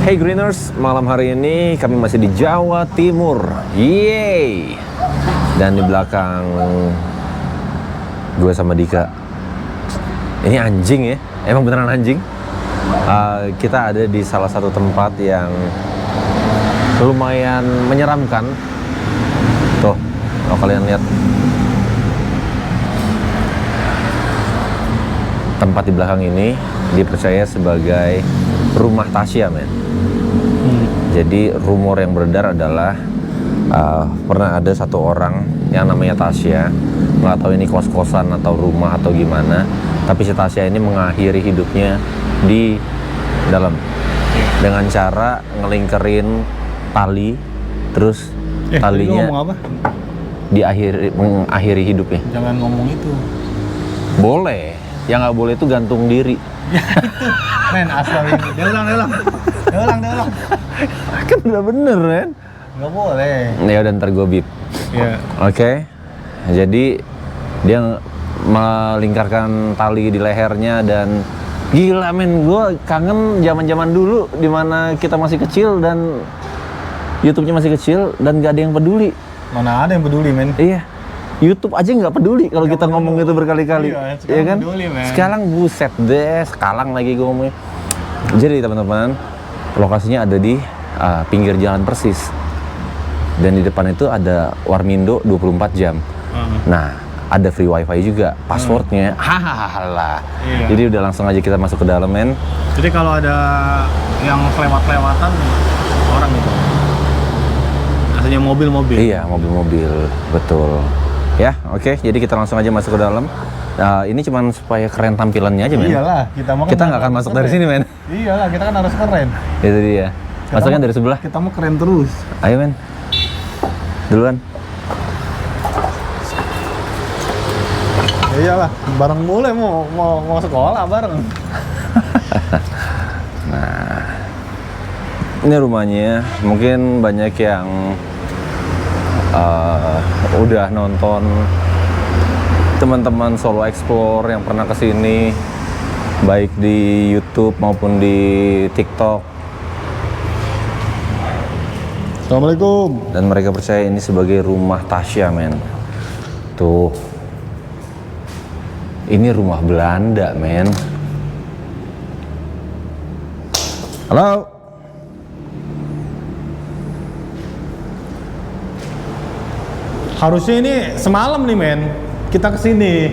Hey Greeners, malam hari ini kami masih di Jawa Timur. Yeay! Dan di belakang gue sama Dika, ini anjing ya, emang beneran anjing. Kita ada di salah satu tempat yang lumayan menyeramkan. Tuh, kalau kalian lihat tempat di belakang ini dipercaya sebagai rumah Tasya, men. Jadi rumor yang beredar adalah pernah ada satu orang yang namanya Tasya, nggak tahu ini kos-kosan atau rumah atau gimana, tapi si Tasya ini mengakhiri hidupnya di dalam dengan cara ngelingkerin tali, terus talinya ngomong apa? mengakhiri hidupnya. Jangan ngomong itu. Boleh, yang nggak boleh itu gantung diri. Men, asal ini. Dia ulang. Kan udah bener, men. Nggak boleh. Ya udah, ntar gue bip. Iya. Oke. Jadi dia melingkarkan tali di lehernya dan gila, men, gue kangen zaman-zaman dulu dimana kita masih kecil dan YouTube-nya masih kecil dan gak ada yang peduli. Mana ada yang peduli, men? Iya. YouTube aja nggak peduli kalau kita ngomong itu berkali-kali. Iya kan? Peduli, men. Sekarang buset deh, sekarang lagi gue ngomongnya. Jadi teman-teman, lokasinya ada di pinggir jalan persis. Dan di depan itu ada Warmindo 24 jam. Nah, ada free wifi juga, passwordnya hahaha. Iya. Jadi udah langsung aja kita masuk ke dalam, men. Jadi kalau ada yang kelewat-kelewatan orang itu. Aslinya mobil-mobil. Iya, mobil-mobil, betul. Ya, oke. Jadi kita langsung aja masuk ke dalam. Ini cuman supaya keren tampilannya aja, men. Iyalah, kita nggak akan masuk dari sini, men. Iyalah, kita kan harus keren. Itu dia. Masuknya dari sebelah. Kita mau keren terus. Ayo, men. Duluan. Iyalah, bareng mulai mau sekolah bareng. Nah, ini rumahnya. Mungkin banyak yang udah nonton teman-teman solo explore yang pernah kesini, baik di YouTube maupun di TikTok. Assalamualaikum. Dan mereka percaya ini sebagai rumah Tasya, men. Tuh. Ini rumah Belanda, men. Halo. Harusnya ini semalam nih, men. Kita kesini.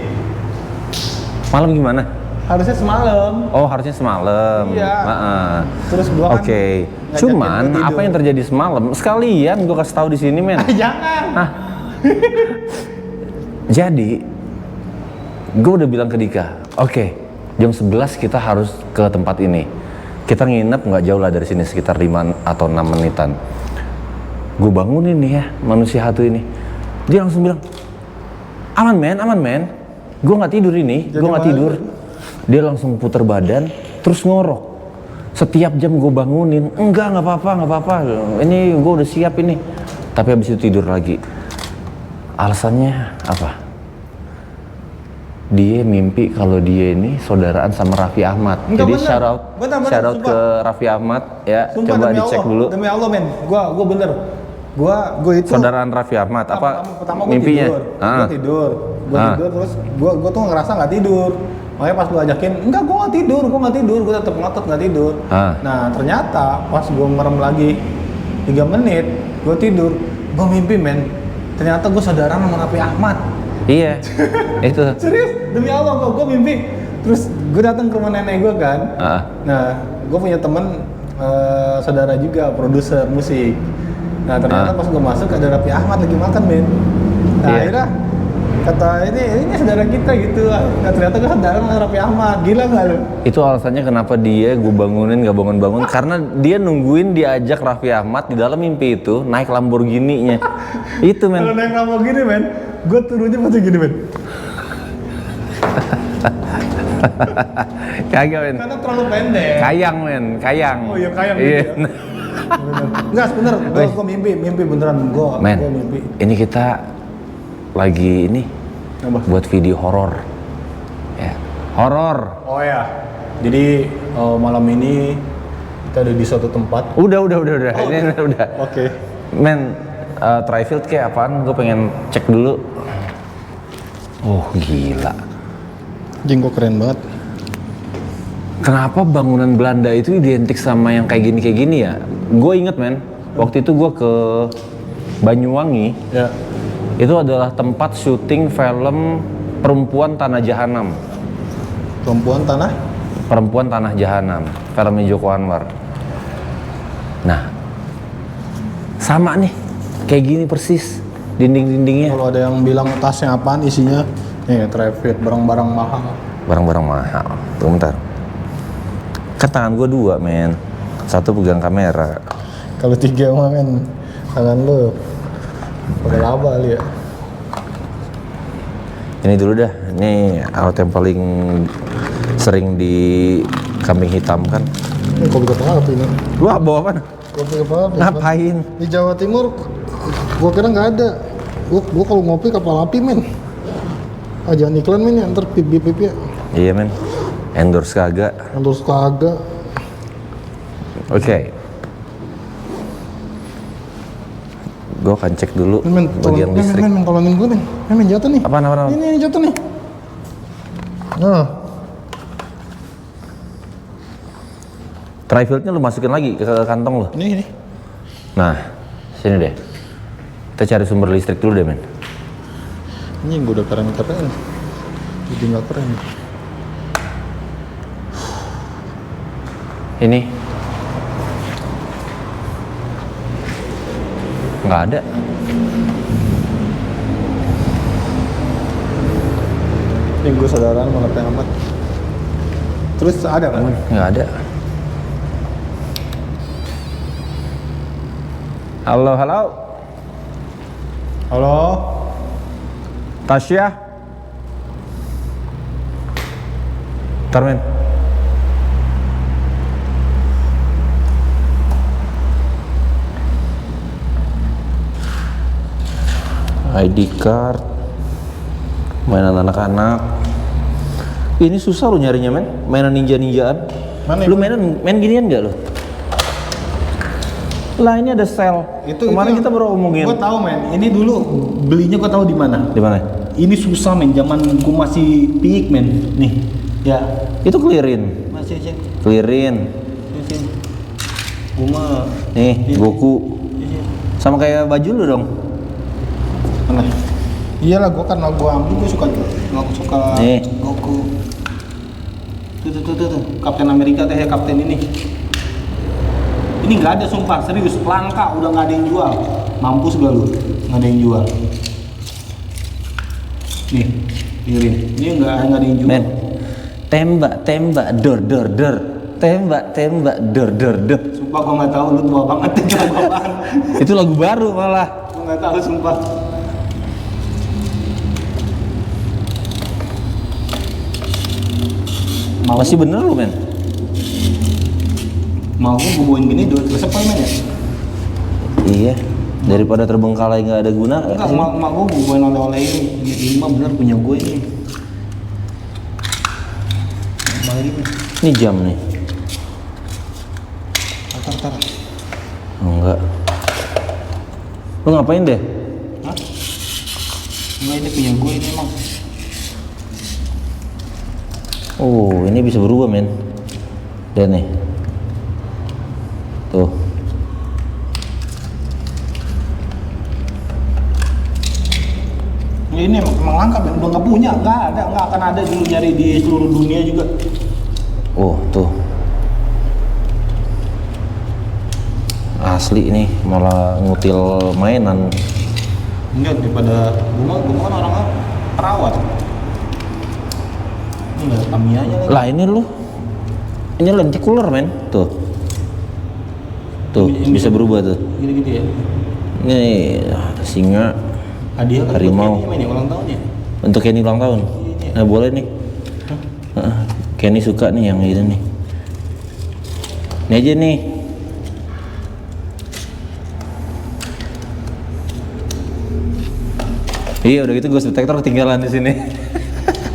Malam gimana? Harusnya semalam. Oh, harusnya semalam. Iya. Terus gua kan Oke. ngajakin Cuman gua tidur. apa yang terjadi semalam? Sekalian gue kasih tahu di sini, men. Jangan. Nah, jadi gue udah bilang ke Dika, oke, jam 11 kita harus ke tempat ini. Kita nginep nggak jauh lah dari sini, sekitar 5 atau 6 menitan. Gue bangunin nih ya manusia satu ini. Dia langsung bilang, aman men, gue nggak tidur ini, gue nggak tidur. Dia langsung puter badan, terus ngorok. Setiap jam gue bangunin, enggak apa-apa, ini gue udah siap ini. Tapi habis itu tidur lagi. Alasannya apa? Dia mimpi kalau dia ini saudaraan sama Raffi Ahmad. Enggak, jadi bener. shout out Bener, ke Raffi Ahmad ya. Sumpah, coba demi dicek Allah, dulu. Demi Allah, men. Gua bener. Gua itu Saudaraan Raffi Ahmad apa pertama gua mimpinya? tidur. Gua tidur terus gua tuh ngerasa nggak tidur. Makanya pas gua ajakin, enggak, gua nggak tidur, gua tetap ngotot nggak tidur. Nah, ternyata pas gua merem lagi 3 menit, gua tidur, gua mimpi, men. Ternyata gua saudaraan sama Raffi Ahmad. Iya. Itu. Serius, demi Allah, gua mimpi. Terus gue datang ke rumah nenek gue kan. Nah, gue punya temen saudara juga, produser musik. Nah, ternyata pas gue masuk ada Raffi Ahmad lagi makan, men. Nah, akhirnya kata ini saudara kita gitu. Nah, ternyata gue saudara sama Raffi Ahmad. Gila nggak lu? Itu alasannya kenapa dia gue bangunin nggak bangun-bangun karena dia nungguin diajak Raffi Ahmad di dalam mimpi itu naik Lamborghini-nya. Itu, men. Kalau naik Lamborghini, men, gue turunnya pasti gini, men. Kagak, men. Karena terlalu pendek. Kayang, men. Kayang. Oh iya, kayang Iya. gitu ya. Enggak, bener. Gue mimpi beneran. Gue mimpi. Ini kita lagi ini Apa? buat video horor. Ya, horor. Oh ya. Jadi malam ini kita ada di suatu tempat. Udah. Oh, Ini udah. Oke. Men, Trifield kayak apaan? Gue pengen cek dulu. Oh gila. Anjing kok keren banget. Kenapa bangunan Belanda itu identik sama yang kayak gini ya? Gue inget men, waktu itu gue ke Banyuwangi. Ya. Itu adalah tempat syuting film Perempuan Tanah Jahanam. Perempuan Tanah Jahanam, filmnya Joko Anwar. Nah, sama nih, kayak gini persis dinding-dindingnya. Kalau ada yang bilang tasnya apaan isinya, nih Trifield, barang-barang mahal. Barang-barang mahal. Tunggu bentar. Kan tangan gue 2 men, satu pegang kamera. Kalau 3 mah men, tangan lu udah laba kali ya. Ini dulu dah, ini alat yang paling sering di kambing hitam kan. Ini kopi kepala ini. Lu bawa apa? Kopi kepala. Ngapain? Di Jawa Timur, gua kira nggak ada. Gua kalau ngopi kapal api men. Ah jangan iklan men ya, ntar pipi ya. Iya men, endorse kagak. Endorse kagak. Oke. Gue akan cek dulu Men, bagian listrik. Men, tolongin gue men. Men jatuh nih. Apaan? Ini jatuh nih. Nah. Trifieldnya lu masukin lagi ke kantong lu. Ini. Nah, sini deh. Kita cari sumber listrik dulu deh men. Ini gue udah keren. Jadi nggak keren. Ini nggak ada. Ini gue saudaraan mengerti amat. Terus ada kan? Nggak ada. Halo. Halo. Tasya. Ntar men. ID card, mainan anak-anak. Ini susah lo nyarinya men, mainan ninja-ninjaan. Mana Lu main ginian nggak lo? Lah ini ada sel. Kemarin kita baru omongin. Gue tahu men. Ini dulu belinya gue tahu di mana. Di mana? Ini susah men. Zaman gue masih piik men. Nih, ya. Itu clearin. Masih sih. Clearin. Gue mah. Nih, Goku. Sama kayak baju lu dong. Mana? Iyalah gue karena gue ambil gue suka Nih. Goku. Tuh. Kapten Amerika teh kapten ini. Ini nggak ada sumpah serius langka udah nggak ada yang jual. Mampus gak lu? Nggak ada yang jual. Nih, piring. Ini nggak ada yang jual. Men, tembak, dor. Tembak, dor. Sumpah gue nggak tahu lu tua banget itu lagu apaan. Itu lagu baru malah. Gue nggak tahu sumpah. Masih bener lu men? Mau gue bawain gini dua resep apa men ya? Iya. Daripada terbengkalai nggak ada guna. Enggak, mak gue bawain oleh-oleh ini mah bener punya gue ini. Ini jam nih. Tar. Enggak. Lu ngapain deh? Hah? Enggak, ini punya gue ini emang. Oh, ini bisa berubah men. Dan nih. Tuh. Ini emang langka men, udah nggak punya, nggak akan ada dulu nyari di seluruh dunia juga. Oh, tuh. Asli nih, malah ngutil mainan. Enggak, daripada gue kan orangnya perawat. Ini nggak ada Tamiya-nya lagi. Lah ini lu. Ini lenticular men, tuh. Tuh, Ini bisa berubah tuh. Gitu ya. Ini singa, Hadiah kan harimau. buat Kenny ya, ulang tahun ya. Untuk Kenny ulang tahun. Iya. Nah, boleh nih. Kenny suka nih yang ini nih. Ini aja nih. Iya, udah gitu ghost detector ketinggalan di sini.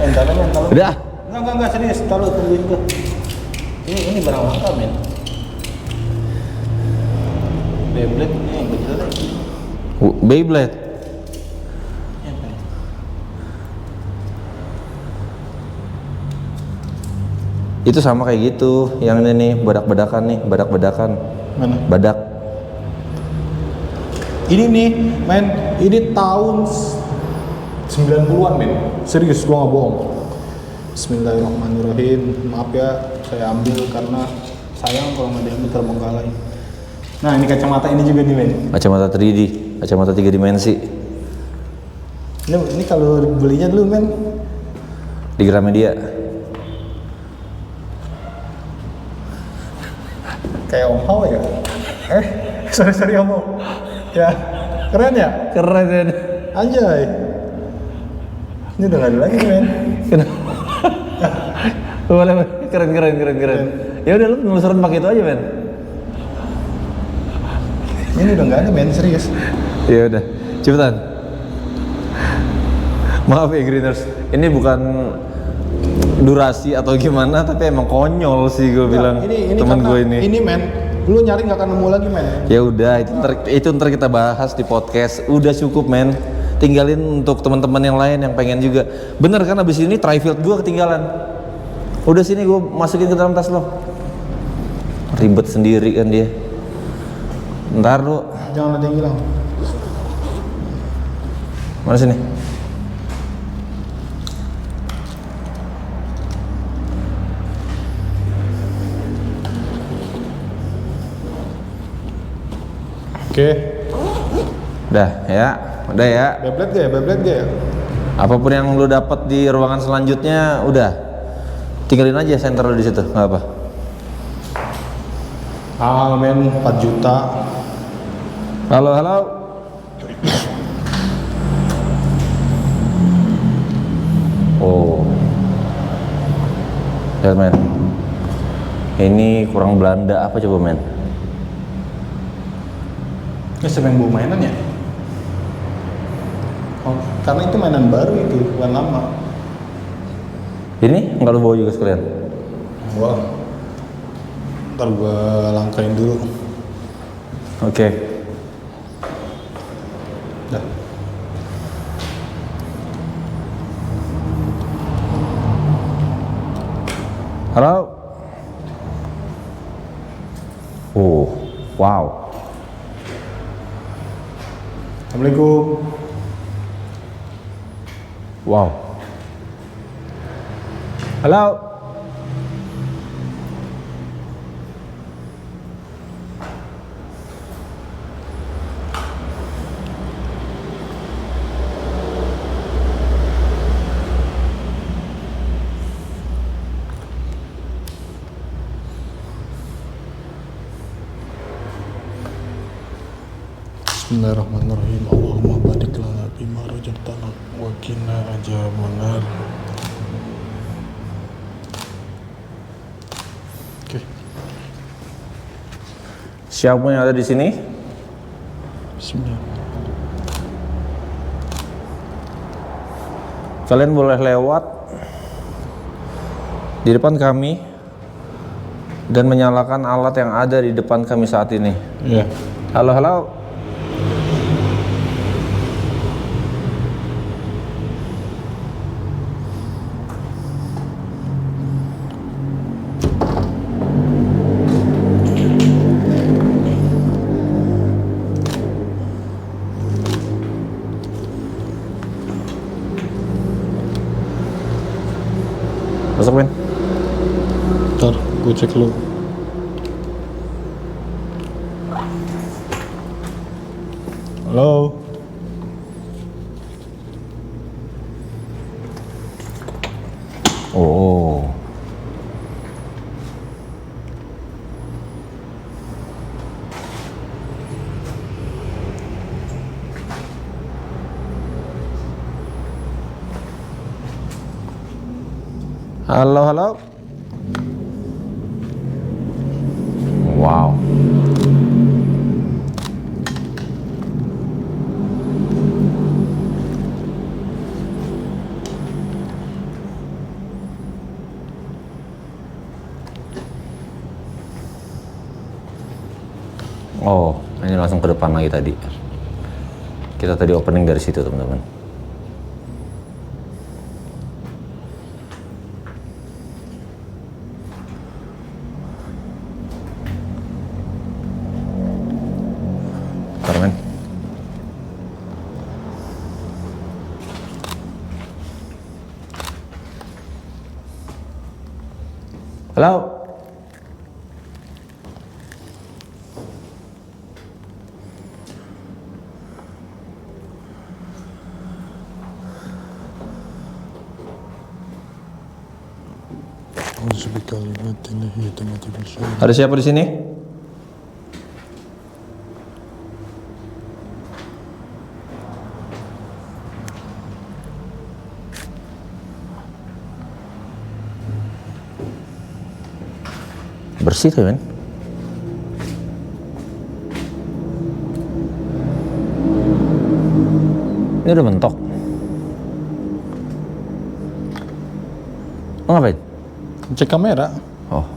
Entar. Udah. Enggak serius, taruh tungguin gua. Ini barang langka men. Beyblade. Itu sama kayak gitu, yang ini nih, badak-badakan nih, badak-badakan. Mana? Badak. Ini nih, men, ini tahun 90-an, men. Serius, gua nggak bohong. Bismillahirrahmanirrahim. Maaf ya, saya ambil karena sayang kalau nggak diambil terbengkalai. Nah, ini kacamata ini juga nih, men. Kacamata 3D, kacamata 3 dimensi. Ini kalau belinya dulu, men. Di Gramedia. Kayak Om Hao ya? Sorry Om Hao. Ya, keren ya? Keren kan? Anjay. Ini udah nggak ada lagi, men. Boleh, keren. Ya udah lu nelusurin pakai itu aja, men. Ini udah nggak ada, men, serius. Ya udah, cepetan. Maaf ya Greeners, ini bukan durasi atau gimana, tapi emang konyol sih gue bilang temen gue ini. Ini, men, lu nyari nggak akan nemu lagi, men. Ya udah, itu ntar kita bahas di podcast. Udah cukup, men. Tinggalin untuk teman-teman yang lain yang pengen juga. Bener kan, abis ini trifield gue ketinggalan. Udah sini gue masukin ke dalam tas lo. Ribet sendiri kan dia. Ntar lu. Jangan ada yang hilang. Mana sini? Oke. Udah ya. Beyblade gak ya? Apapun yang lu dapat di ruangan selanjutnya, udah. Tinggalin aja center lu di situ, nggak apa. Men, 4 juta. Halo. Oh. Lihat, men. Ini kurang Belanda apa coba, men? Ini siapa yang bawa mainan ya? Oh, karena itu mainan baru itu, bukan lama. Ini nggak lu bawa juga sekalian? Wah. Ntar gua langkain dulu. Oke. Dah. Halo. Oh, wow. Assalamualaikum. Wow. Halo. Bismillahirrahmanirrahim. Allahumma barik lana bima razaqtana wa qina adzabannar. Oke. Siapa yang ada di sini? Bismillah. Kalian boleh lewat di depan kami dan menyalakan alat yang ada di depan kami saat ini. Iya. Halo. Masuk, men. Ntar gue cek lu. Halo. Oh. Halo. Wow. Oh, ini langsung ke depan lagi tadi. Kita tadi opening dari situ, teman-teman. Bentar, men. Halo. Ada siapa di sini? Bersih tuh, men. Ini udah mentok. Lo ngapain? Cek kamera. Oh.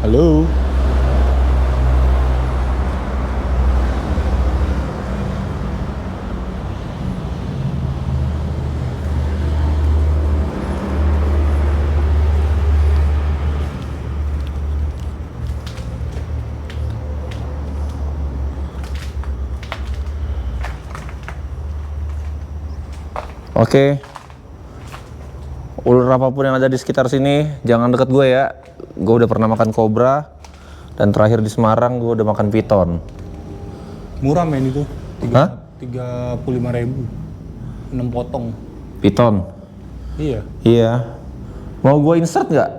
Halo. Oke. Ular apapun yang ada di sekitar sini, jangan deket gue ya. Gue udah pernah makan kobra, dan terakhir di Semarang gue udah makan piton. Murah men itu. Hah? 35.000. 6 potong. Piton? Iya. Iya. Mau gue insert nggak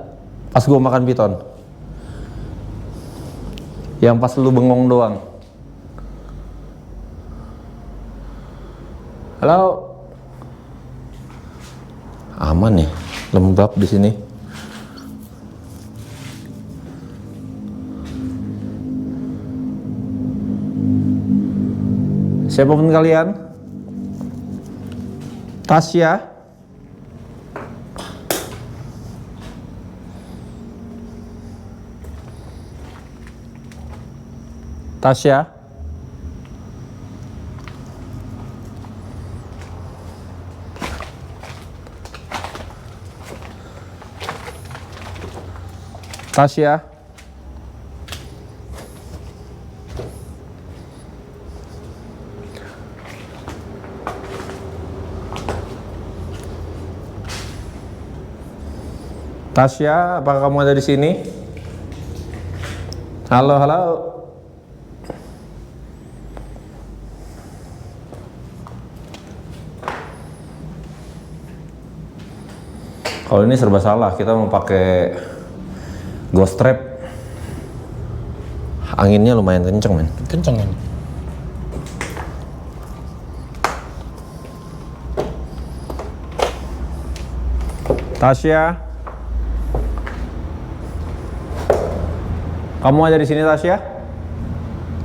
pas gue makan piton? Yang pas lu bengong doang. Halo. Aman nih, lembab di sini. Siapapun kalian, Tasya, Tasya, Tasya, Tasya, apakah kamu ada di sini? Halo, halo. Kalau ini serba salah, kita mau pakai ghost trap. Anginnya lumayan kenceng, men. Kenceng kan? Tasya, kamu ada di sini, Tasya?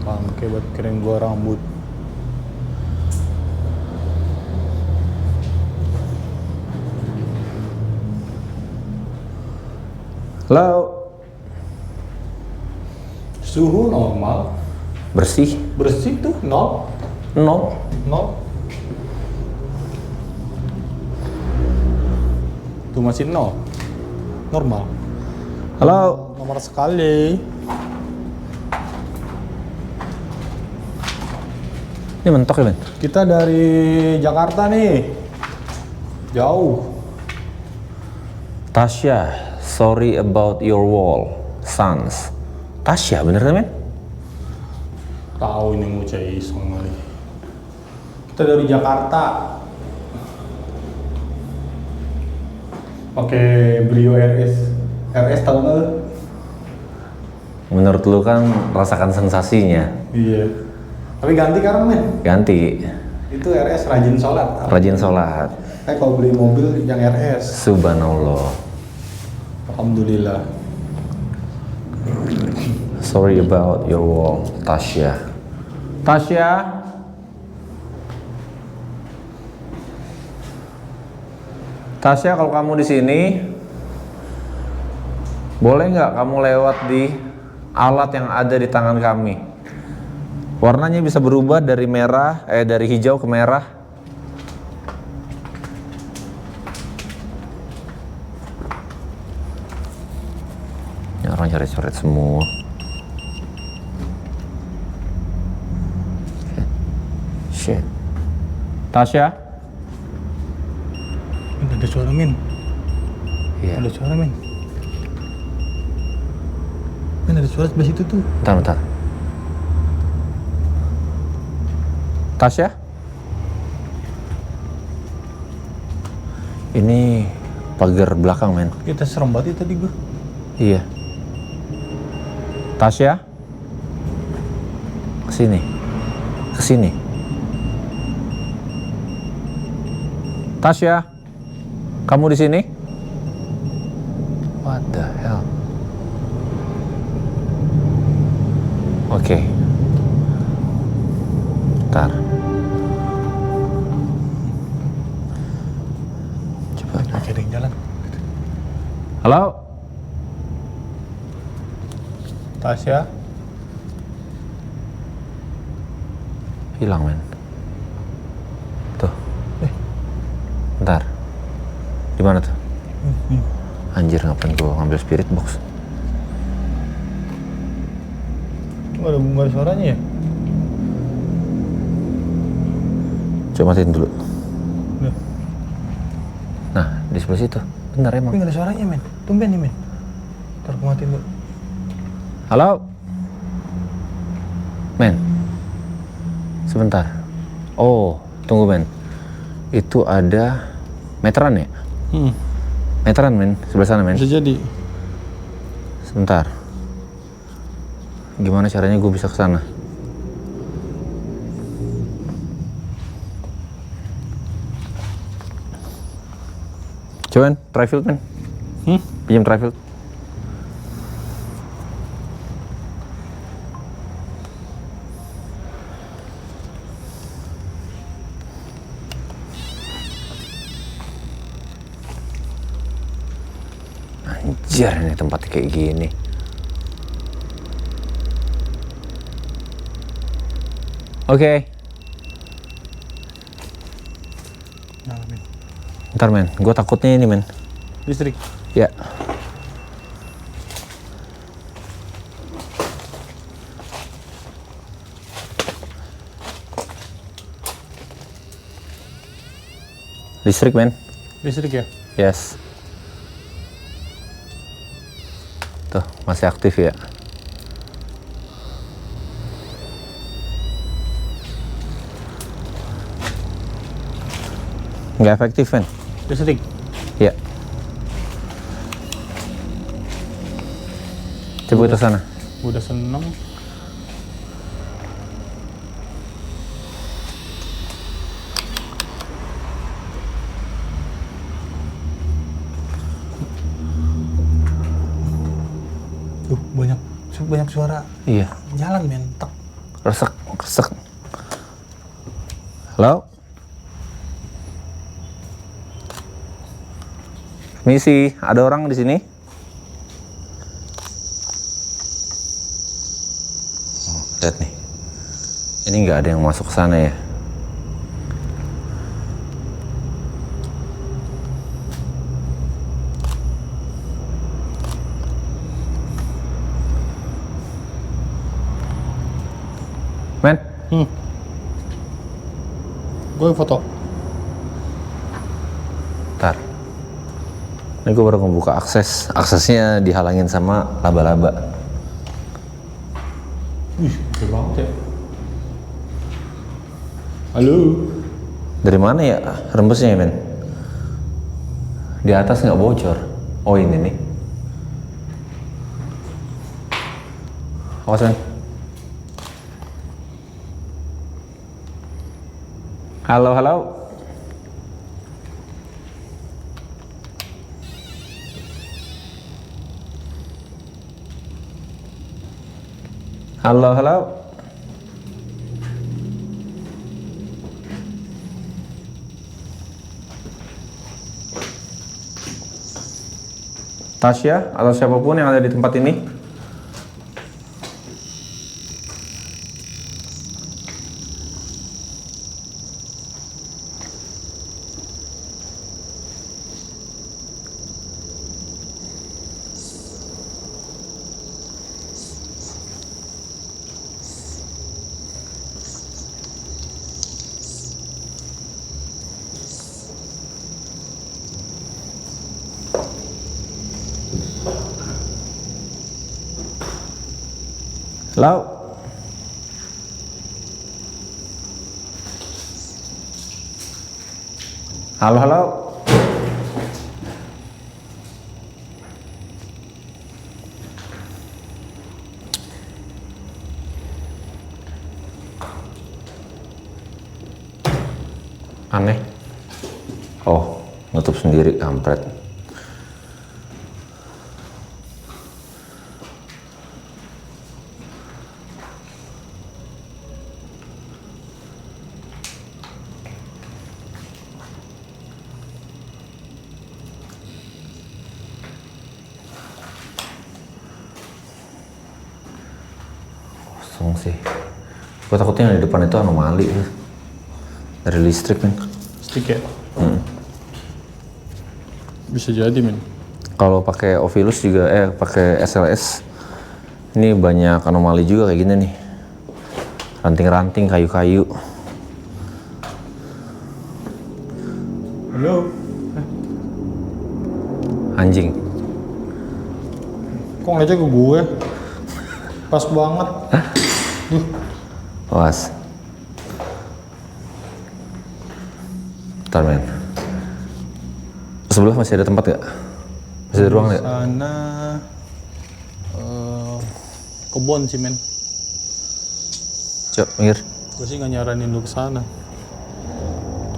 Bangke buat keren gua rambut. Halo. Suhu normal. Bersih? Bersih tuh nol. Nol. Nol. Tuh masih nol. Normal. Halo. Nomor sekali. Ini mentok ya, men? Kita dari Jakarta nih. Jauh. Tasya, sorry about your wall, Sans. Tasya, bener kan, men? Tahu ini ngucap iseng kali. Kita dari Jakarta. Pakai Brio RS. RS tahu nggak lu? Menurut lu kan rasakan sensasinya. Iya. Tapi ganti sekarang men. Ganti. Itu RS rajin sholat. Rajin sholat. Kalau beli mobil yang RS. Subhanallah. Alhamdulillah. Sorry about your wall, Tasya. Tasya. Tasya, kalau kamu di sini, Boleh nggak kamu lewat di alat yang ada di tangan kami? Warnanya bisa berubah dari dari hijau ke merah. Ini orang coret-coret semua. Shit. Tasya? Ada suara, Min. Iya. Ada suara, Min. Min, ada suara sebelah situ tuh. Bentar. Tasya? Ini pagar belakang, men. Kita serem banget ya tadi gua. Iya. Tasya? Kesini. Tasya? Kamu di sini? What the hell? Oke. Bentar. Coba. Oke, ada yang jalan. Halo? Tasya? Hilang, men. Tuh. Bentar. Di mana tuh? Anjir, ngapain gua ngambil spirit box? Nggak ada suaranya ya? Coba matiin dulu. Udah. Nah, di sebelah situ. Bener emang. Tapi nggak ada suaranya, men. Tumben nih, men. Ntar aku matiin dulu. Halo? Men. Sebentar. Oh, tunggu, men. Itu ada meteran ya? Meteran, men. Sebelah sana, men. Bisa jadi. Sebentar. Gimana caranya gue bisa ke sana? Coba, men. Trifield, men. Pinjam Trifield. Anjir, ini tempatnya kayak gini. Oke. Nah, men. Ntar, men. Gue takutnya ini, men. Listrik. Ya. Listrik, men. Listrik ya? Yes. Tuh, masih aktif ya. Nggak efektif, men. Listrik. Ya. Coba kita sana. Udah seneng. Banyak suara. Iya. Jalan, men. Tak. Resek. Halo? Misi, ada orang di sini? Oh, lihat nih. Ini nggak ada yang masuk ke sana ya. Men? Gue foto. Ntar. Ini gue baru ngebuka akses. Aksesnya dihalangin sama laba-laba. Gede banget ya. Halo? Dari mana ya rembesnya, men? Di atas nggak bocor. Oh, ini nih. Awas, men. Halo. Halo. Tasya atau siapapun yang ada di tempat ini. Halo. Halo, halo. Aneh. Oh, nutup sendiri, kampret. Kosong sih. Gue takutnya yang di depan itu anomali ya. Dari listrik men. Listrik ya? Bisa jadi men. Kalau pakai Ovilus juga pakai SLS ini banyak anomali juga kayak gini nih. Ranting-ranting, kayu-kayu. Halo. Anjing. Kok ngeliatnya ke gue? Pas banget. Awas. Bentar men. Sebelah masih ada tempat gak? Masih ada ruang gak? Sana kebon sih men. Cok, minggir. Gue sih nggak nyaranin lu ke sana.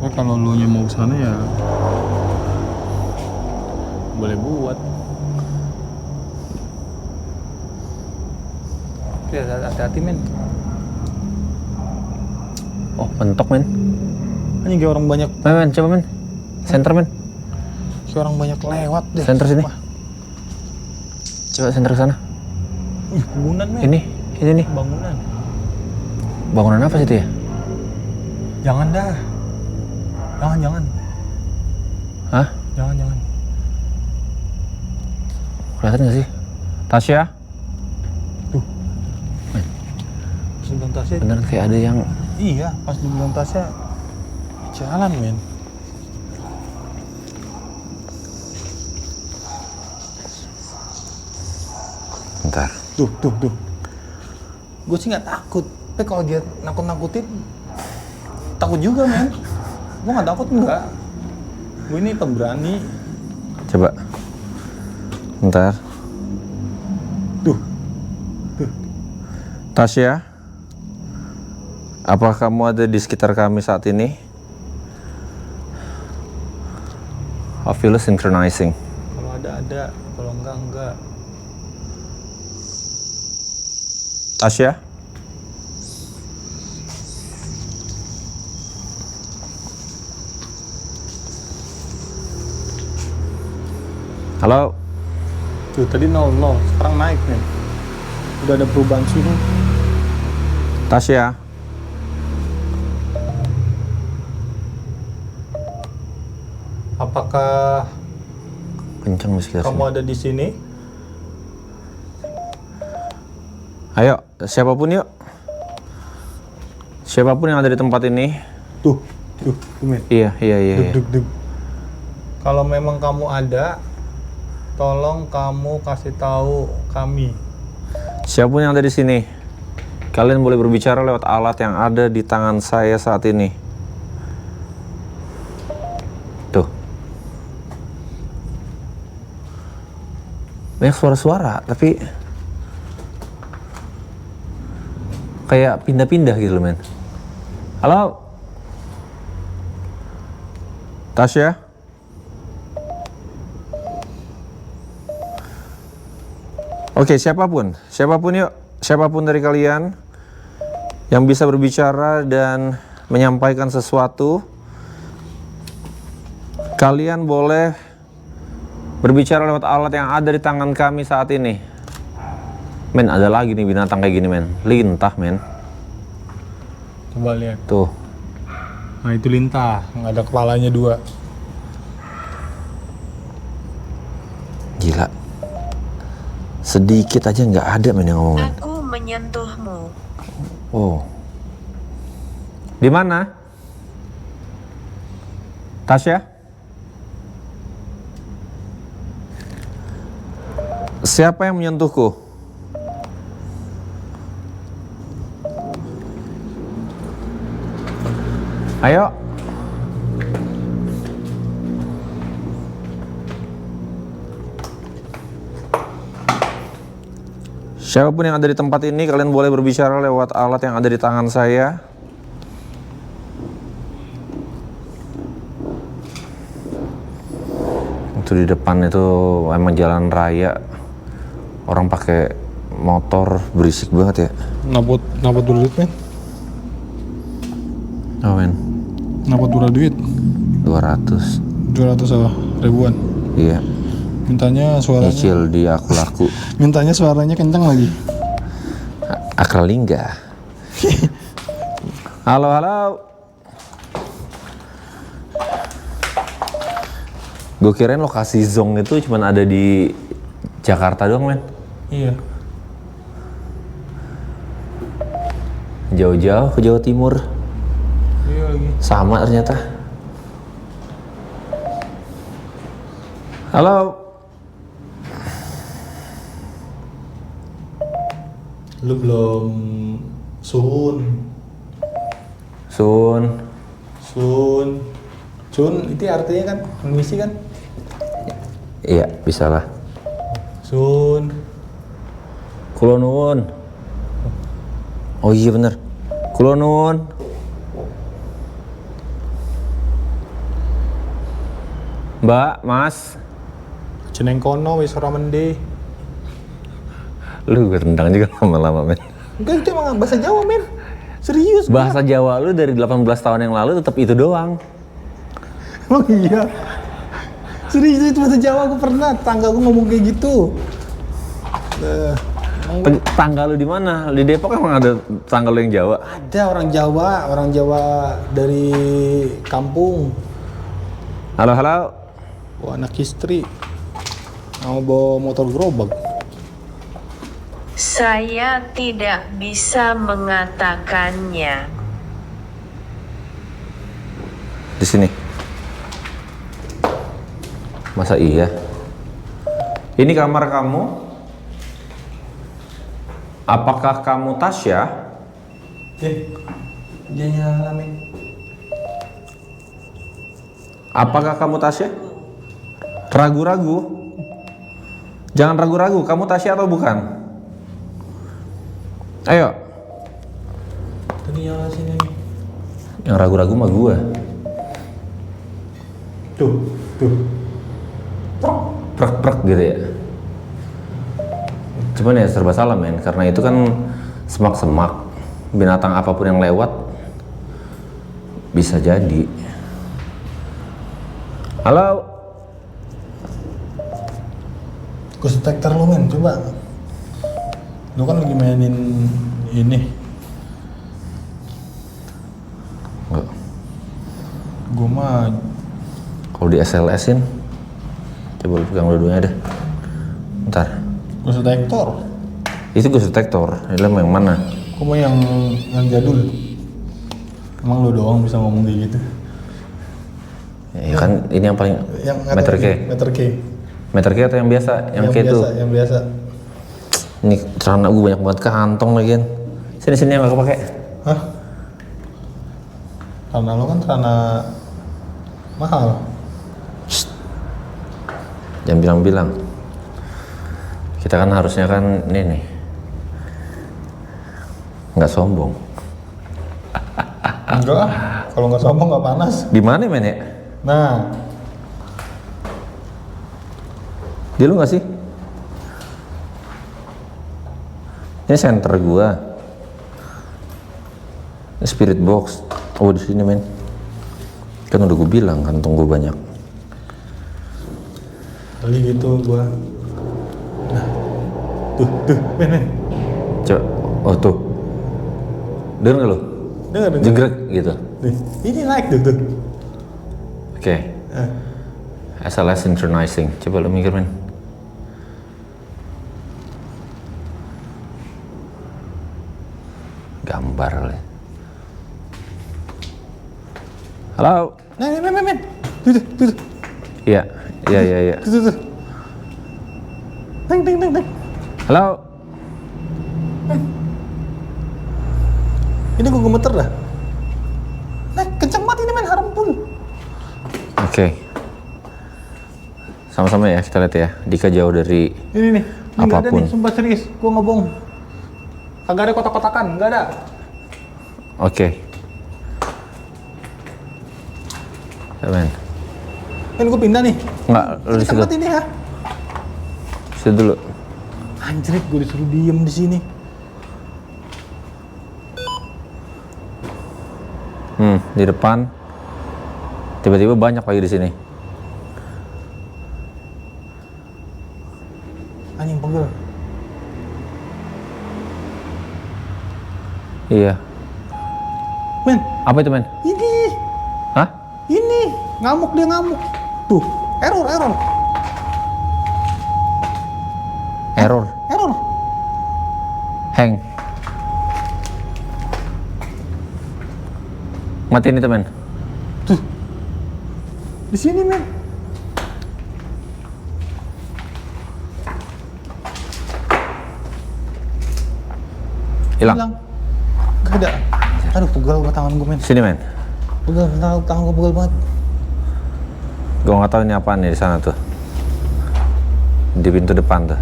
Tapi kalau lu mau ke sana ya boleh buat. Ya, hati-hati men. Oh, mentok men. Ini kayak orang banyak. Men, coba men. Center men. Kayak orang banyak lewat deh. Center sini. Coba center ke sana. Bangunan men. Ini nih. Bangunan. Bangunan apa sih itu ya? Jangan dah. Jangan. Hah? Jangan. Kelihatan gak sih? Tasya? Pas bilang Tasya. Beneran kayak ada yang... Iya, pas dibilang Tasya jalan men. Bentar. Tuh. Gue sih nggak takut. Tapi kalau dia nakut-nakutin, takut juga men. Gue nggak takut enggak. Gue ini pemberani. Coba. Bentar. Tuh. Tasya? Apakah kamu ada di sekitar kami saat ini? Ovilus synchronizing. Kalau ada. Kalau enggak. Tasya? Halo? Tuh tadi 0, sekarang naik nih. Udah ada perubahan suhu. Tasya? Apakah Kenceng di sekitar kamu sini. ada di sini? Ayo, siapapun yuk. Siapapun yang ada di tempat ini. Tuh men. Iya. Duk. Kalau memang kamu ada, tolong kamu kasih tahu kami. Siapapun yang ada di sini, kalian boleh berbicara lewat alat yang ada di tangan saya saat ini. Tuh. Banyak suara-suara, tapi kayak pindah-pindah gitu loh, men. Halo? Tasya? Oke, siapapun yuk, siapapun dari kalian yang bisa berbicara dan menyampaikan sesuatu, kalian boleh Berbicara lewat alat yang ada di tangan kami saat ini. Men, ada lagi nih binatang kayak gini, men. Lintah, men. Coba lihat. Tuh. Nah itu lintah, nggak ada kepalanya 2. Gila. Sedikit aja nggak ada, men, yang ngomongin. Aku menyentuhmu. Oh. Di mana? Tasya? Siapa yang menyentuhku? Ayo. Siapapun yang ada di tempat ini, kalian boleh berbicara lewat alat yang ada di tangan saya. Itu di depan itu emang jalan raya. Orang pakai motor berisik banget ya. Kenapa dulu duit, men? Oh, men. Kenapa dulu duit? 200. 200 apa? Ribuan. Iya. Mintanya suaranya. Nyicil di aku laku. Mintanya suaranya kencang lagi. Akralingga. Halo, halo. Gue kirain lokasi Zong itu cuma ada di Jakarta doang, men. Iya. Jauh-jauh ke Jawa Timur. Iya lagi. Sama ternyata. Halo. Lu belum sun. Sun itu artinya kan permisi kan? Iya, bisa lah. Sun. Kulo nuwun. Oh iya bener. Kulo nuwun. Mbak, Mas. Jeneng kono wis ora mende. Lu gue tendang juga lama-lama, men. Enggak, itu emang bahasa Jawa, men. Serius. Bahasa Jawa lu dari 18 tahun yang lalu tetap itu doang. Emang iya. Serius itu bahasa Jawa, aku pernah tangga aku ngomong kayak gitu. Tangga lu di mana? Di Depok emang ada tangga lu yang Jawa? Ada orang Jawa dari kampung. Halo, halo. Wah, anak istri mau bawa motor gerobak. Saya tidak bisa mengatakannya. Di sini. Masa iya? Ini kamar kamu? Apakah kamu Tasya? Dia nyalamin. Apakah kamu Tasya? Ragu-ragu? Jangan ragu-ragu, kamu Tasya atau bukan? Ayo. Tadi nyala sini nih. Yang ragu-ragu mah gua. Tuh. Prek-prek gitu ya. Cuman ya serba salah, men, karena itu kan semak-semak. Binatang apapun yang lewat bisa jadi. Halo. Ghost detector lu, men, coba. Lu kan lagi mainin ini. Enggak. Gua mah Kalau di SLS-in, coba lu pegang dua-duanya deh. Ntar. ghost detector. Itu ghost detector. Ini yang mana? Gua mau yang jadul. Emang lu doang bisa ngomong kayak gitu? Ya kan ini yang paling meter K. Meter K atau yang biasa? Yang K itu. Yang biasa. Ini celana gue banyak banget kantong lagian. Sini yang gak kepake. Hah? Karena lo kan celana mahal. Jangan bilang-bilang. Kita kan harusnya kan ini nih. Nggak sombong. Enggak, kalau nggak sombong nggak panas. Di mana, men, ya? Nah, Di lu nggak sih? Ini center gua. Ini spirit box. Oh, di sini, men. Kan udah gue bilang kantong gua banyak. kali gitu gua. Nah, tuh, men. Coba, oh tuh. Dengar nggak lo? Dengar. Jegrek gitu. Nih, ini naik tuh. Oke. SLS synchronizing. Coba lo mikir, men. Gambar kali. Halo. Nah, men. Tuh. Iya. Tuh. Teng. Halo. Ini gua gemeter dah. Nah, kencang banget ini men, haram pun. Oke. Sama-sama ya, kita lihat ya. Dika jauh dari Ini nih. Ini nggak ada apapun. nih, sumpah serius. Gua nggak bohong. Kagak ada kotak-kotakan, nggak ada. Oke. Ya, men. Men, gua pindah nih. Enggak, lu di Ini situ. tempat ini ya. Situ dulu. Anjrit, gua disuruh diem di sini. Di depan. Tiba-tiba banyak lagi di sini. Anjing pegel. Iya. Men, Apa itu, men? ini. Hah? Ini. Ngamuk dia ngamuk. Tuh, error. Error. Hang. Matiin itu, men. Tuh. Di sini, men. Hilang. Gak ada. Aduh, pegel gua tangan gua, men. Sini, men. Pegel, tangan gua pegel banget. Gua nggak tahu ini apaan nih di sana tuh. Di pintu depan tuh.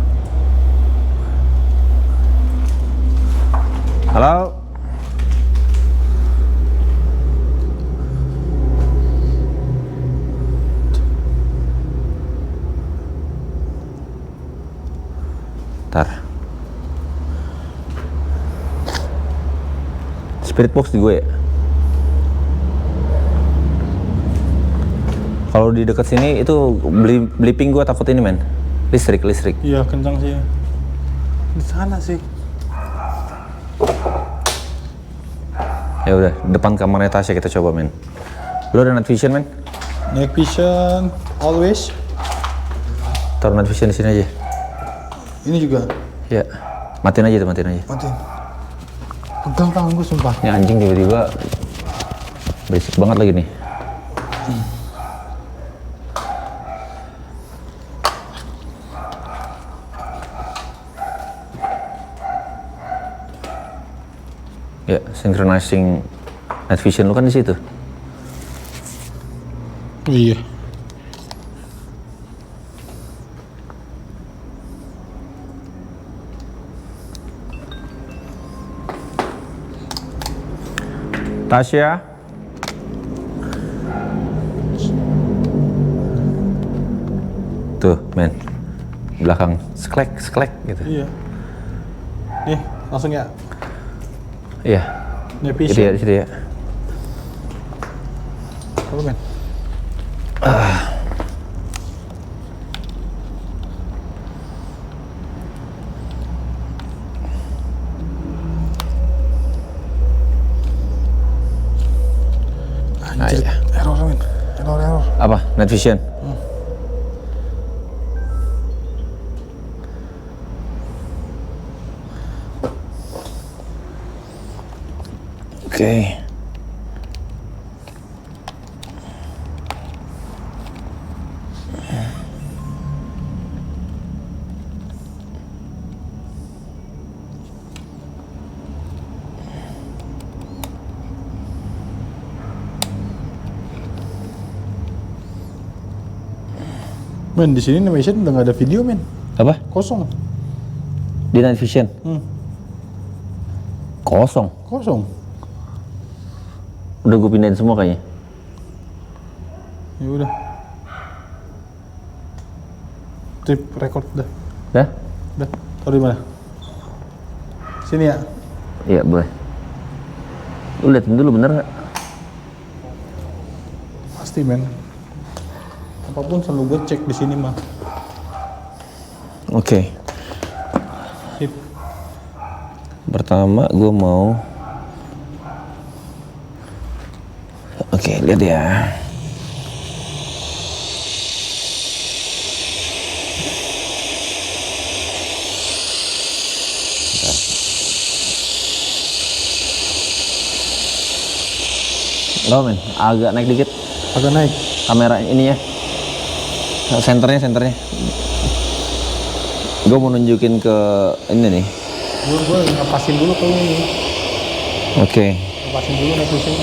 Halo. Ntar. Spirit box di gue ya. Kalau di dekat sini itu blipping gue takut ini, men. Listrik. Iya, kencang sih. Di sana sih. Ya udah, depan kamarnya Tasya kita coba, men. Lu ada night vision, men? Night vision always. Taruh night vision di sini aja. Ini juga. Ya. Matiin aja. Matiin. Pegang tangan gue sumpah. Ini anjing tiba-tiba berisik banget lagi nih. Ya, synchronizing night vision lu kan di situ. Iya. Tasya. Tuh, men. Belakang sklek gitu. Iya. Nih, langsung ya. Iya. Night Di vision. situ ya. Apa, men? Anjir, iya. error, men. Error. Apa? Night vision. Oke. Men, di sini animation udah nggak ada video, men. Apa? Kosong. Di night vision. Kosong. Udah gue pindahin semua kayaknya. Ya udah. Trip record dah. Dah? Udah. Taruh di mana? Sini ya. Iya, boleh. Lu liatin dulu bener nggak? Pasti, men. Apapun selalu gue cek di sini mah. Oke. Sip. Pertama gue mau. Oke, lihat ya. Lo men, agak naik dikit Agak naik. kamera ininya. Senternya. Gue mau nunjukin ke ini nih. Gue ngapasin dulu kalau ini. Oke. Ngapasin dulu naik vision.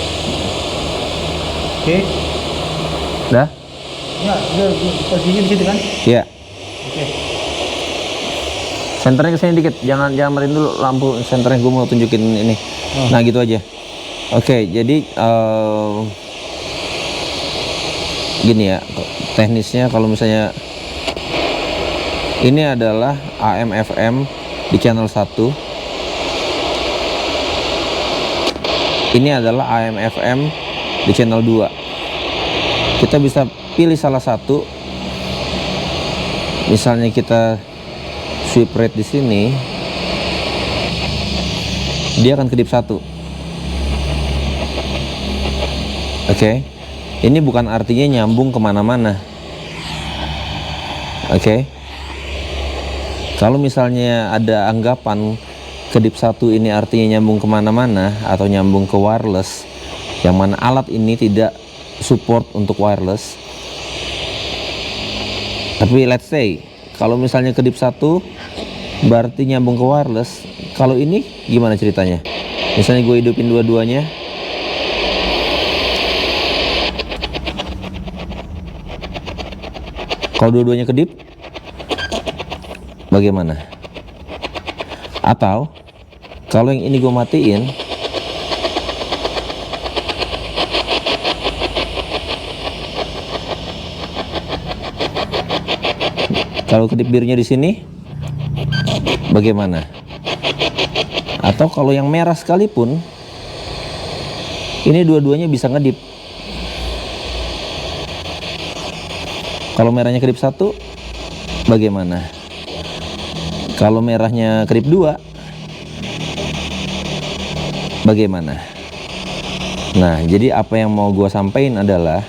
Oke. Udah? Enggak, udah posisinya di situ kan? Iya. Oke. Senternya ke sini dikit. Jangan matiin dulu lampu senternya, gue mau tunjukin ini. Nah, gitu aja. Oke, jadi gini ya, teknisnya kalau misalnya ini adalah AM FM di channel 1. Ini adalah AM FM di channel 2. Kita bisa pilih salah satu. Misalnya kita sweep rate di sini, dia akan kedip 1. Oke. Ini bukan artinya nyambung kemana-mana. Oke. Kalau misalnya ada anggapan kedip 1 ini artinya nyambung kemana-mana atau nyambung ke wireless, yang mana alat ini tidak support untuk wireless. Tapi let's say kalau misalnya kedip 1 berarti nyambung ke wireless. Kalau ini gimana ceritanya? Misalnya gue hidupin dua-duanya. Kalau dua-duanya kedip, bagaimana? Atau kalau yang ini gue matiin, kalau kedip birunya di sini, bagaimana? Atau kalau yang merah sekalipun, ini dua-duanya bisa ngedip. Kalau merahnya kedip 1, bagaimana? Kalau merahnya kedip 2, bagaimana? Nah, jadi apa yang mau gua sampaikan adalah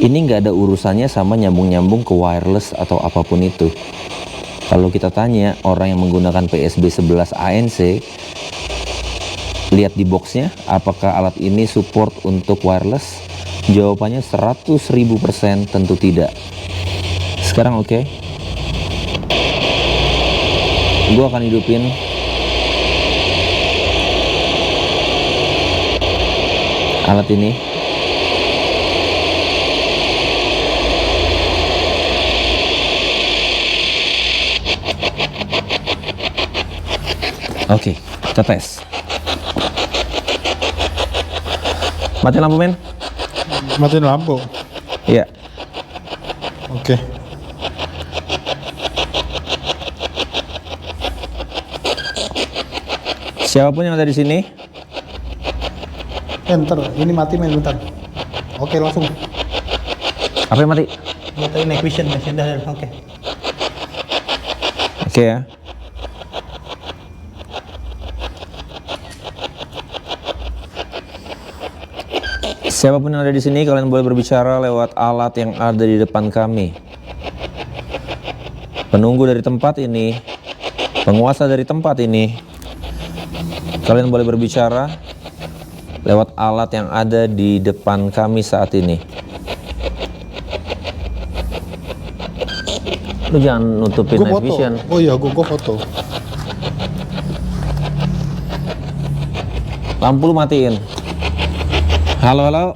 ini nggak ada urusannya sama nyambung-nyambung ke wireless atau apapun itu. Kalau kita tanya orang yang menggunakan PSB 11 ANC, lihat di boxnya, apakah alat ini support untuk wireless? Jawabannya 100.000% tentu tidak. Sekarang oke. Gue akan hidupin alat ini. Oke, kita tes. Mati lampu men. Matiin lampu. Iya. Oke. Siapapun yang ada di sini, Enter. Ini mati men bentar. Oke, langsung. apa yang mati? Ini tadi night vision dah. Oke. Oke ya. Siapapun yang ada di sini, kalian boleh berbicara lewat alat yang ada di depan kami. Penunggu dari tempat ini, penguasa dari tempat ini, kalian boleh berbicara lewat alat yang ada di depan kami saat ini. Lu jangan nutupin Gua night foto. vision. Oh iya, gua foto. Lampu lu matiin. Halo, halo.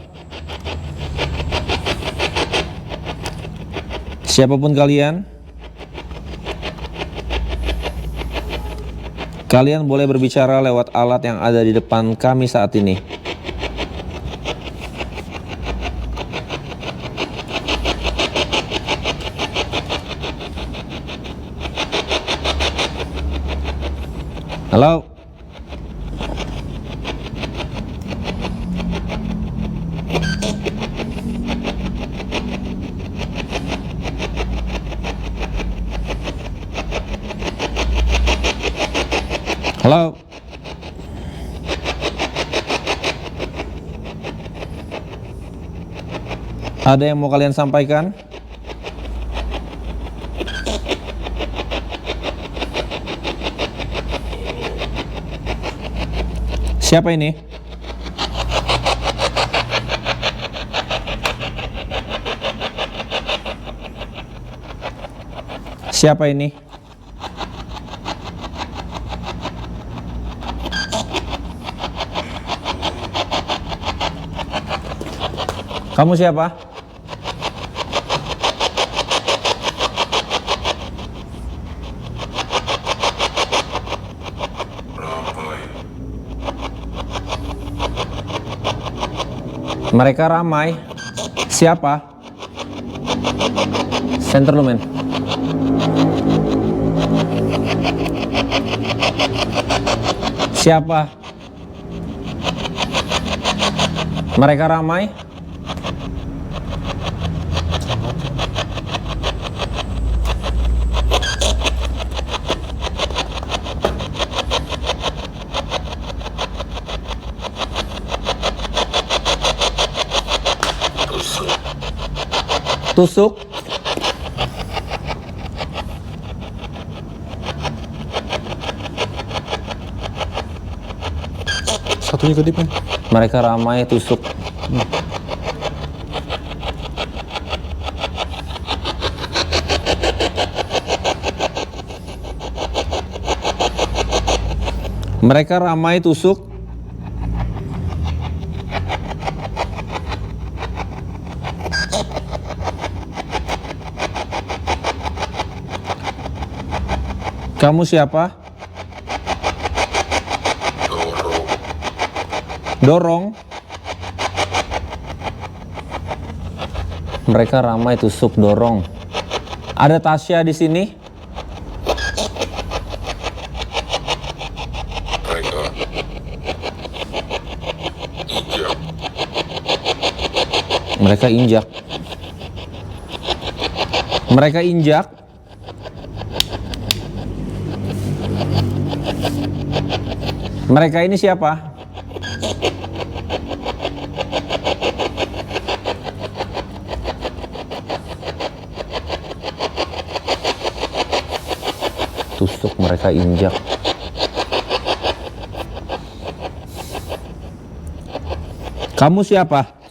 Siapapun kalian, kalian boleh berbicara lewat alat yang ada di depan kami saat ini. Halo. Halo. Ada yang mau kalian sampaikan? Siapa ini? Siapa ini? Kamu siapa? Mereka ramai. Siapa? Center lu, men. Siapa? Mereka ramai. Tusuk. Satunya kedip kan? Mereka ramai tusuk. Mereka ramai tusuk. Kamu siapa? Dorong. Mereka ramai tusuk dorong. Ada Tasya di sini? Mereka injak. Mereka injak. Mereka ini siapa? Tusuk, mereka injak. Kamu siapa?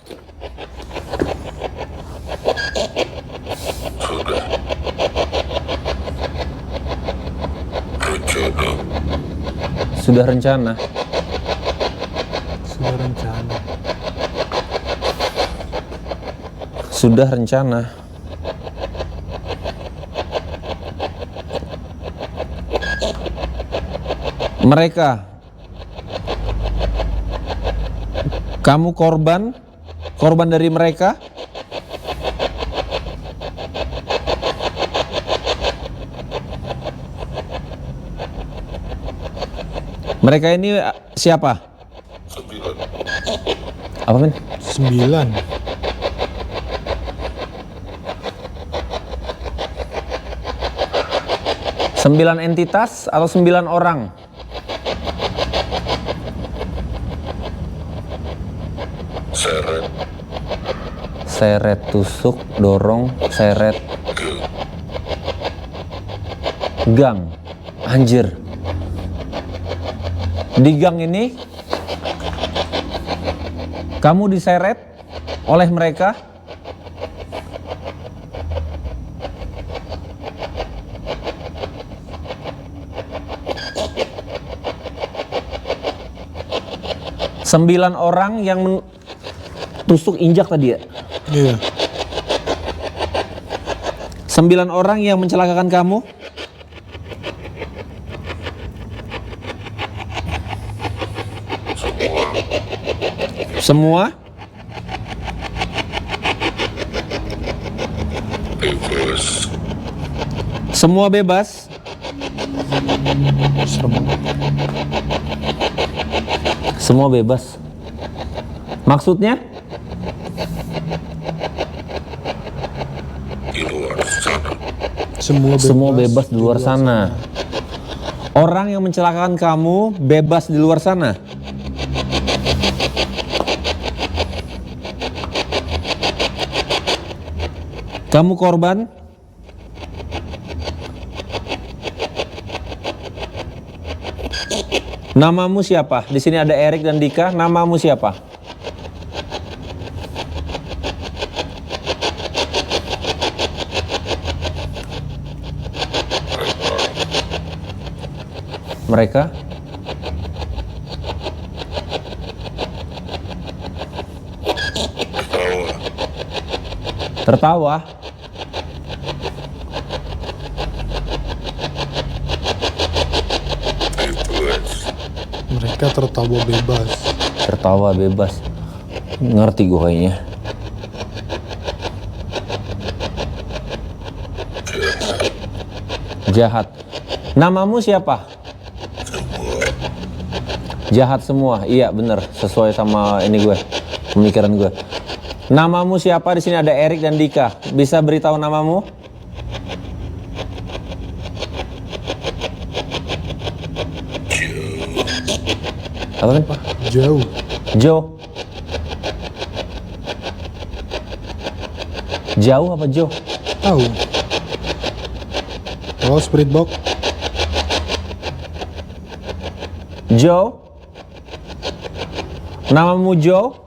Sudah rencana. Sudah rencana. Sudah rencana. Mereka. Kamu korban? Korban dari mereka? Mereka ini siapa? 9. Apa, men? 9. 9 entitas atau 9 orang? Seret, tusuk, dorong, seret. Gang. Anjir. Di gang ini kamu diseret oleh mereka. Sembilan orang yang tusuk injak tadi ya? Iya. 9 orang yang mencelakakan kamu. Semua bebas. Semua bebas. Semua bebas. Maksudnya? Di luar sana. Semua bebas Semua bebas di luar sana. Orang yang mencelakakan kamu bebas di luar sana. Kamu korban? Namamu siapa? Di sini ada Erik dan Dika. Namamu siapa? Mereka? Tertawa. Mereka tertawa bebas. Tertawa bebas. Ngerti gue kayaknya. Jahat. Namamu siapa? Jahat semua. Iya bener, sesuai sama ini gue, pemikiran gue. Namamu siapa? Di sini ada Erik dan Dika. Bisa beritahu namamu? Apa kan? Jauh. Joe. Jauh apa Joe? Tahu. Oh, Spirit Box. Joe? Namamu Joe?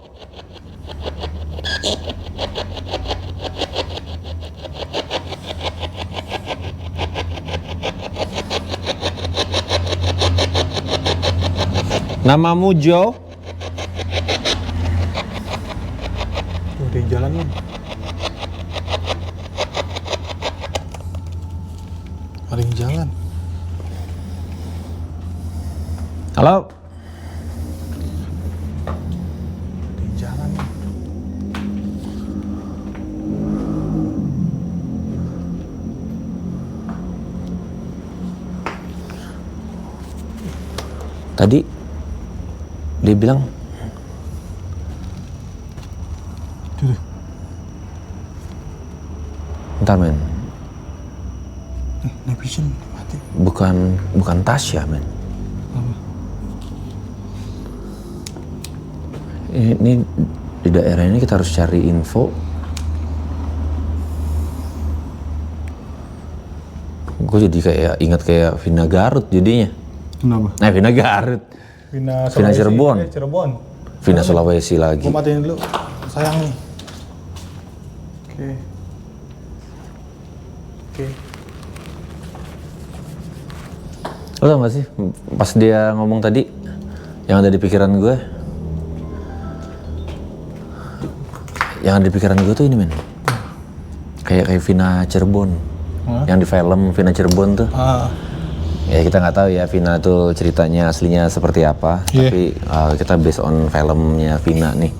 Namamu Joe? Udah yang jalan nih. Ada yang jalan. Halo? Ada yang jalan nih. Tadi dia bilang Tuh. bentar men, Night vision mati. bukan Tasya men. Apa? Ini di daerah ini kita harus cari info. Gue jadi kayak ingat kayak Vina Garut jadinya. Kenapa? Vina Garut. Vina Cirebon. Cirebon. Vina Sulawesi lagi. Gue matiin dulu. Sayang nih. Oke. Oke. Lo tau gak sih, pas dia ngomong tadi, yang ada di pikiran gue, tuh ini men, kayak Vina Cirebon, yang di film Vina Cirebon tuh. Ya kita nggak tahu ya Vina tuh ceritanya aslinya seperti apa, tapi kita based on filmnya Vina nih.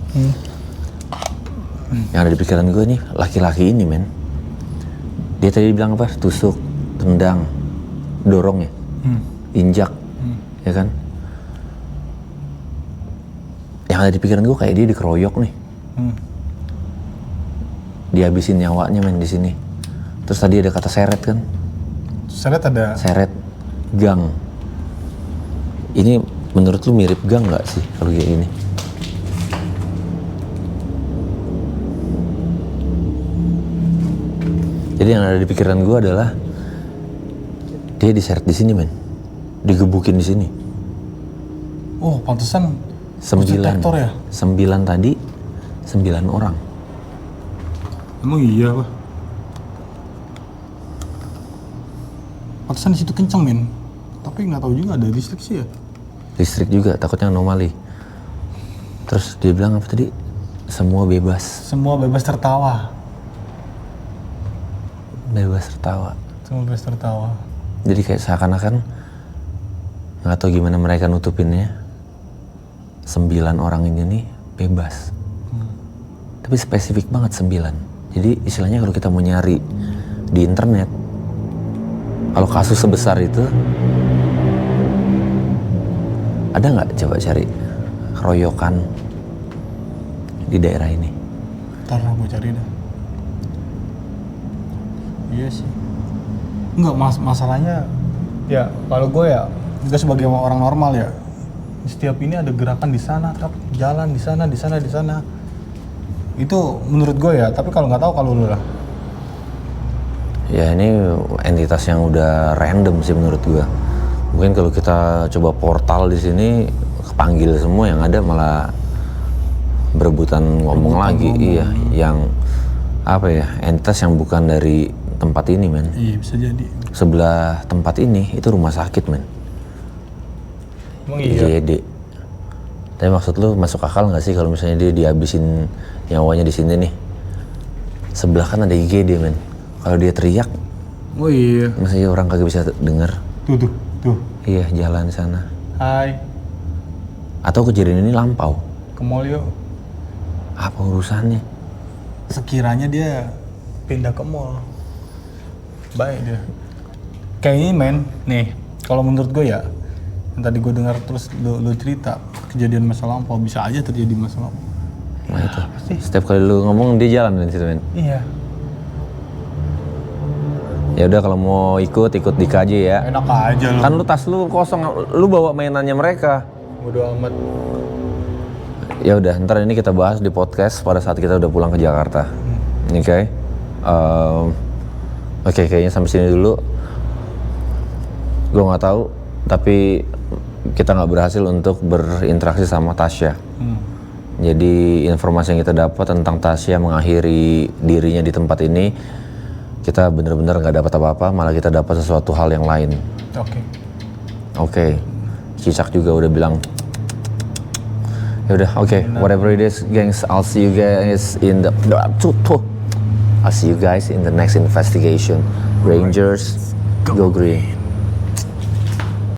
Yang ada di pikiran gue nih, laki-laki ini men, dia tadi bilang apa? Tusuk, tendang, dorong ya, injak, ya kan? Yang ada di pikiran gue kayak dia dikeroyok nih, dihabisin nyawanya men di sini. Terus tadi ada kata seret kan? Seret ada. Seret, gang. Ini menurut lu mirip gang nggak sih kalau kayak gini? Jadi yang ada di pikiran gue adalah dia diseret di sini men, digebukin di sini. Oh, pantesan 9 detektor ya? 9 tadi, 9 orang. Emang iya apa? Pantesan di situ kenceng men. Tapi nggak tahu juga ada listrik sih ya. Listrik juga, takutnya anomali. Terus dia bilang apa tadi? Semua bebas. Semua bebas tertawa. Bebas tertawa. Semua bebas tertawa. Jadi kayak seakan-akan nggak tahu gimana mereka nutupinnya. 9 orang ini nih bebas. Tapi spesifik banget 9. Jadi istilahnya kalau kita mau nyari di internet, kalau kasus sebesar itu, ada nggak coba cari keroyokan di daerah ini? Ntar lah gue cari dah. Iya sih. Enggak, masalahnya Ya, kalau gue ya, gue sebagai orang normal ya, setiap ini ada gerakan di sana, jalan di sana, di sana, di sana. Itu menurut gue ya, tapi kalau nggak tahu kalau lu lah. Ya ini entitas yang udah random sih menurut gua. Mungkin kalau kita coba portal di sini kepanggil semua, yang ada malah berebutan ngomong lagi. Iya, yang apa ya, entitas yang bukan dari tempat ini men. Iya bisa jadi. Sebelah tempat ini itu rumah sakit men. Emang iya? IGD. Tapi maksud lu masuk akal nggak sih kalau misalnya dia dihabisin nyawanya di sini nih? Sebelah kan ada IGD men. Kalau dia teriak, Oh iya. masa iya orang kagak bisa denger? Tuh. Iya, jalan sana. Hai, Atau kejadian ini lampau? ke mall yuk. Apa urusannya? Sekiranya dia pindah ke mall. Baik dia. Kayak ini men, nih, kalau menurut gue ya, yang tadi gue dengar terus lu cerita, kejadian masa lampau, bisa aja terjadi masa lampau. Nah itu, setiap kali lu ngomong dia jalan di situ men. Iya. Ya udah kalau mau ikut Dika aja ya. Enak aja lu. Kan lu tas lu kosong, lu bawa mainannya mereka. Bodo amat. Ya udah, ntar ini kita bahas di podcast pada saat kita udah pulang ke Jakarta. Oke. Oke, kayaknya sampai sini dulu. Gue nggak tahu, tapi kita nggak berhasil untuk berinteraksi sama Tasya. Jadi informasi yang kita dapat tentang Tasya mengakhiri dirinya di tempat ini, kita bener-bener nggak dapat apa-apa, malah kita dapat sesuatu hal yang lain. Oke. Cicak juga udah bilang. Ya udah, oke. Whatever it is, gengs, I'll see you guys in the next investigation. Rangers, go green.